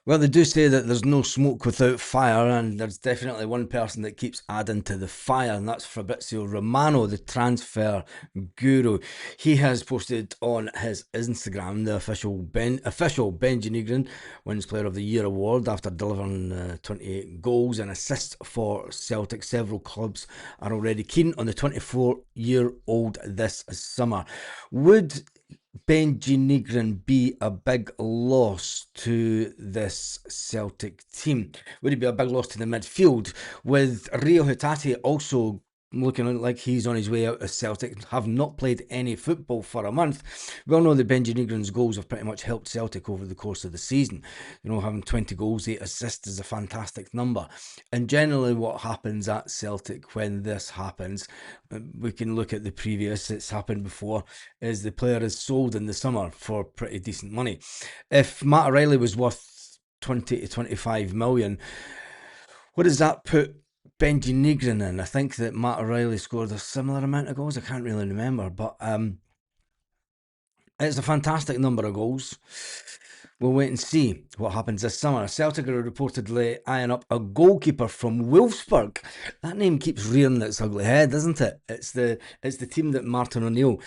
Well, they do say that there's no smoke without fire, and there's definitely one person that keeps adding to the fire, and that's Fabrizio Romano, the transfer guru. He has posted on his Instagram the official Benji Negrin wins Player of the Year award after delivering 28 goals and assists for Celtic. Several clubs are already keen on the 24-year-old this summer. Would Benji Negrin be a big loss to this Celtic team? Would it be a big loss to the midfield? With Rio Hatate also looking like he's on his way out of Celtic, have not played any football for a month. We all know that Benji Negrin's goals have pretty much helped Celtic over the course of the season. You know, having 20 goals, 8 assists is a fantastic number. And generally what happens at Celtic when this happens, we can look at the previous, it's happened before, is the player is sold in the summer for pretty decent money. If Matt O'Reilly was worth 20 to 25 million, what does that put Benji Negrin in? I think that Matt O'Reilly scored a similar amount of goals. I can't really remember, but it's a fantastic number of goals. We'll wait and see what happens this summer. Celtic are reportedly eyeing up a goalkeeper from Wolfsburg. That name keeps rearing its ugly head, doesn't it? It's the team that Martin O'Neill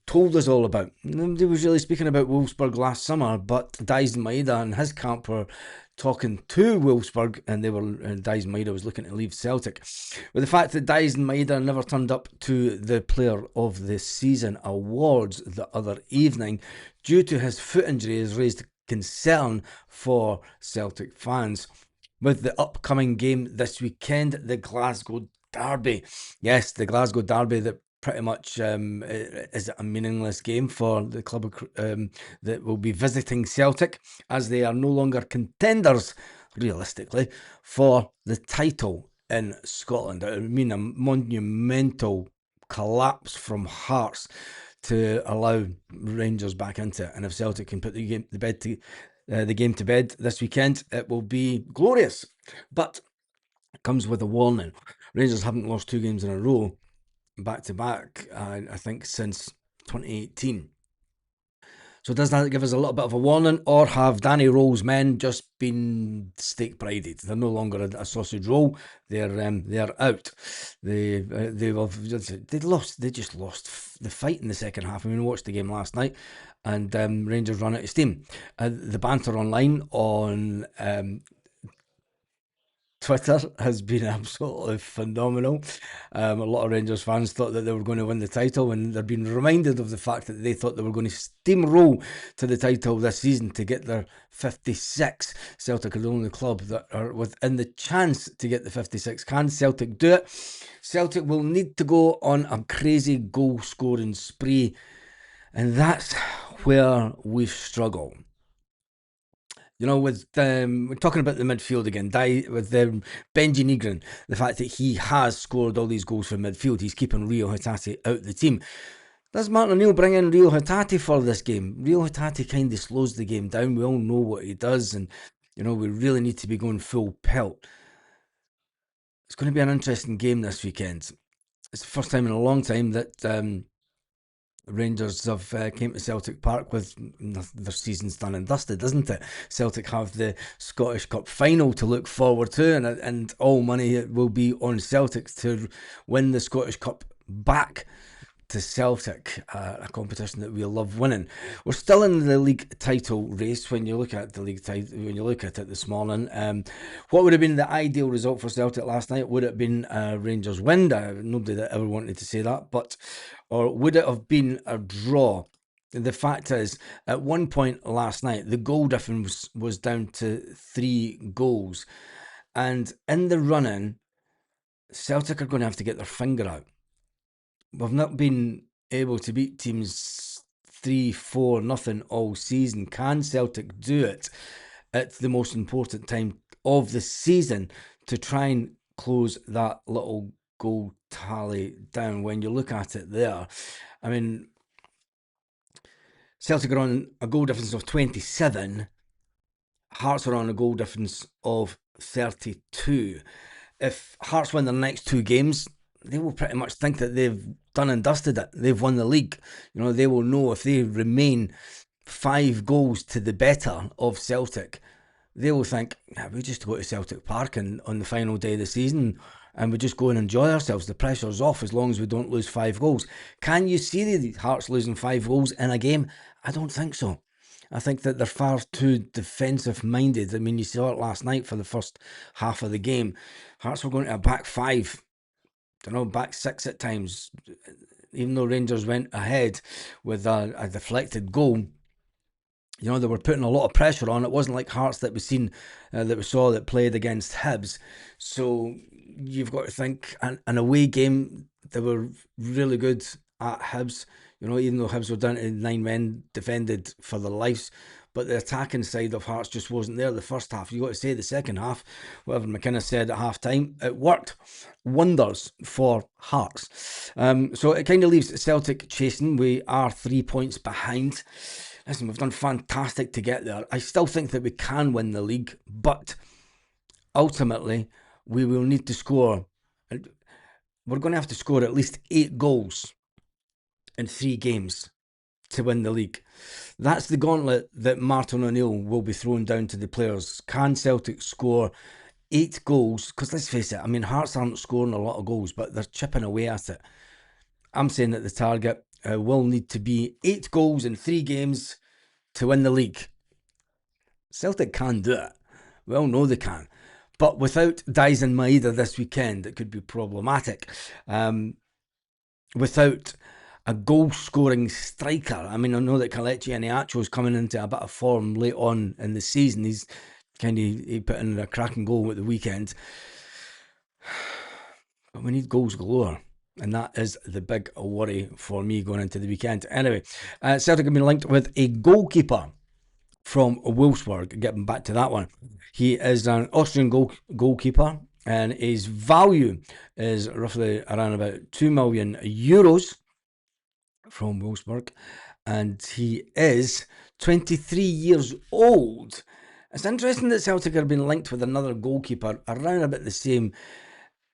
told us all about. Nobody was really speaking about Wolfsburg last summer, but Daizen Maeda and his camp were talking to Wolfsburg, and Daizen Maeda was looking to leave Celtic. With the fact that Daizen Maeda never turned up to the Player of the Season awards the other evening due to his foot injury has raised concern for Celtic fans. With the upcoming game this weekend, the Glasgow Derby. Yes, the Glasgow Derby that pretty much is a meaningless game for the club that will be visiting Celtic, as they are no longer contenders, realistically, for the title in Scotland. It would mean a monumental collapse from Hearts to allow Rangers back into it. And if Celtic can put the game to bed this weekend, it will be glorious. But it comes with a warning. Rangers haven't lost 2 games in a row back to back, I think, since 2018. So does that give us a little bit of a warning, or have Danny Roll's men just been stake prided? They're no longer a sausage roll. They're out. They lost. They just lost the fight in the second half. I mean, we watched the game last night, and Rangers run out of steam. The banter online on Twitter has been absolutely phenomenal. A lot of Rangers fans thought that they were going to win the title, and they're being reminded of the fact that they thought they were going to steamroll to the title this season to get their 56. Celtic are the only club that are within the chance to get the 56. Can Celtic do it? Celtic will need to go on a crazy goal scoring spree, and that's where we struggle. You know, with we're talking about the midfield again, with Benji Negrin, the fact that he has scored all these goals from midfield, he's keeping Rio Hatate out the team. Does Martin O'Neill bring in Rio Hatate for this game? Rio Hatate kind of slows the game down. We all know what he does, and you know we really need to be going full pelt. It's going to be an interesting game this weekend. It's the first time in a long time that Rangers have came to Celtic Park with their season's done and dusted, isn't it? Celtic have the Scottish Cup final to look forward to, and all money will be on Celtic to win the Scottish Cup back to Celtic, a competition that we love winning. We're still in the league title race when you look at the league title. When you look at it this morning, what would have been the ideal result for Celtic last night? Would it have been a Rangers win? Nobody that ever wanted to say that, or would it have been a draw? The fact is, at one point last night, the goal difference was down to 3 goals, and in the running, Celtic are going to have to get their finger out. We've not been able to beat teams 3-4-0 all season. Can Celtic do it at the most important time of the season to try and close that little goal tally down? When you look at it there, I mean, Celtic are on a goal difference of 27. Hearts are on a goal difference of 32. If Hearts win their next 2 games, they will pretty much think that they've done and dusted it. They've won the league. You know, they will know if they remain 5 goals to the better of Celtic, they will think, "Yeah, we just go to Celtic Park and on the final day of the season and we just go and enjoy ourselves. The pressure's off as long as we don't lose 5 goals." Can you see the Hearts losing 5 goals in a game? I don't think so. I think that they're far too defensive minded. I mean, you saw it last night for the first half of the game. Hearts were going to a back five, back six at times. Even though Rangers went ahead with a deflected goal, they were putting a lot of pressure on. It wasn't like Hearts that we saw that played against Hibs. So you've got to think an away game, they were really good at Hibs. Even though Hibs were down to 9 men, defended for their lives. But the attacking side of Hearts just wasn't there the first half. You got to say the second half, whatever McKenna said at half time, it worked wonders for Hearts. So it kind of leaves Celtic chasing. We are 3 points behind. Listen, we've done fantastic to get there. I still think that we can win the league, but ultimately we will need to score. We're going to have to score at least 8 goals in 3 games to win the league. That's the gauntlet that Martin O'Neill will be throwing down to the players. Can Celtic score 8 goals? Because let's face it, I mean, Hearts aren't scoring a lot of goals, but they're chipping away at it. I'm saying that the target will need to be 8 goals in 3 games to win the league. Celtic can do it. We all know they can. But without Dyson Maeda this weekend, it could be problematic. Without a goal-scoring striker. I mean, I know that Kelechi Iheanacho is coming into a bit of form late on in the season. He put in a cracking goal at the weekend. But we need goals galore. And that is the big worry for me going into the weekend. Anyway, Celtic have been linked with a goalkeeper from Wolfsburg. Getting back to that one. He is an Austrian goalkeeper, and his value is roughly around about 2 million euros from Wolfsburg, and he is 23 years old. It's interesting that Celtic have been linked with another goalkeeper around about the same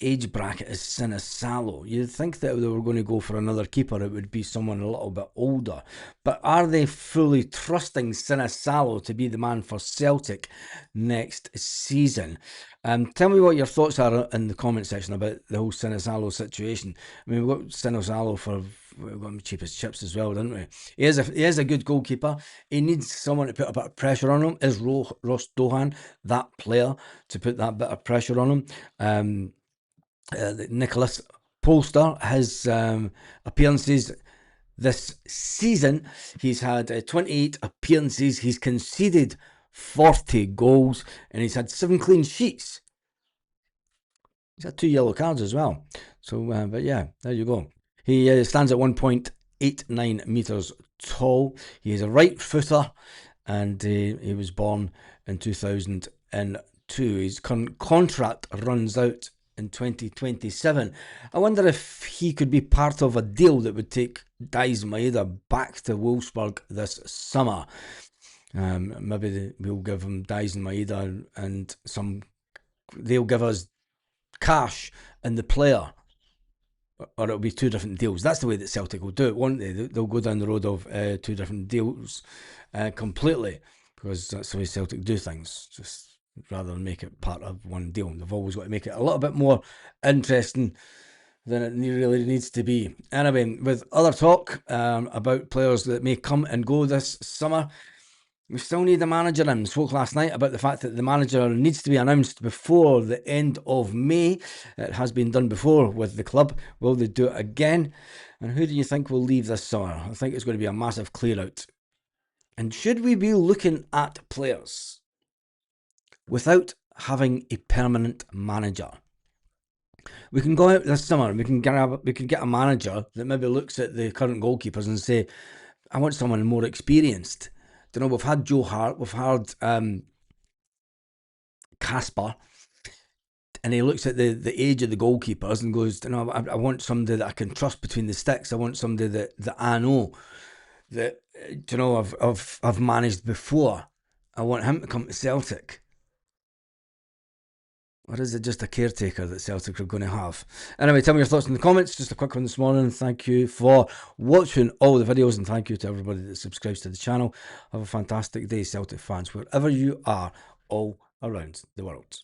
age bracket as Sinisalo. You'd think that they were going to go for another keeper, it would be someone a little bit older. But are they fully trusting Sinisalo to be the man for Celtic next season? Tell me what your thoughts are in the comment section about the whole Sinisalo situation. I mean, we've got Sinisalo we've got him cheap as chips as well, didn't we? He is a good goalkeeper. He needs someone to put a bit of pressure on him. Is Ross Dohan that player to put that bit of pressure on him? Nicholas Polster, his appearances this season, he's had 28 appearances, he's conceded 40 goals, and he's had 7 clean sheets. He's had 2 yellow cards as well. So, but yeah, there you go. He stands at 1.89 metres tall. He is a right footer, and he was born in 2002. His current contract runs out in 2027. I wonder if he could be part of a deal that would take Dyson Maeda back to Wolfsburg this summer. Maybe we'll give him Dyson Maeda and they'll give us cash and the player, or it'll be 2 different deals. That's the way that Celtic will do it, won't they? They'll go down the road of 2 different deals completely, because that's the way Celtic do things. Just rather than make it part of one deal. They've always got to make it a little bit more interesting than it really needs to be. Anyway, with other talk about players that may come and go this summer, we still need a manager in. We spoke last night about the fact that the manager needs to be announced before the end of May. It has been done before with the club. Will they do it again? And who do you think will leave this summer? I think it's going to be a massive clear out. And should we be looking at players without having a permanent manager? We can go out this summer and we can get a manager that maybe looks at the current goalkeepers and say, I want someone more experienced. We've had Joe Hart, we've had Casper, and he looks at the age of the goalkeepers and goes, I want somebody that I can trust between the sticks. I want somebody that I know that I've managed before. I want him to come to Celtic. Or is it just a caretaker that Celtic are going to have? Anyway, tell me your thoughts in the comments. Just a quick one this morning. Thank you for watching all the videos, and thank you to everybody that subscribes to the channel. Have a fantastic day, Celtic fans, wherever you are all around the world.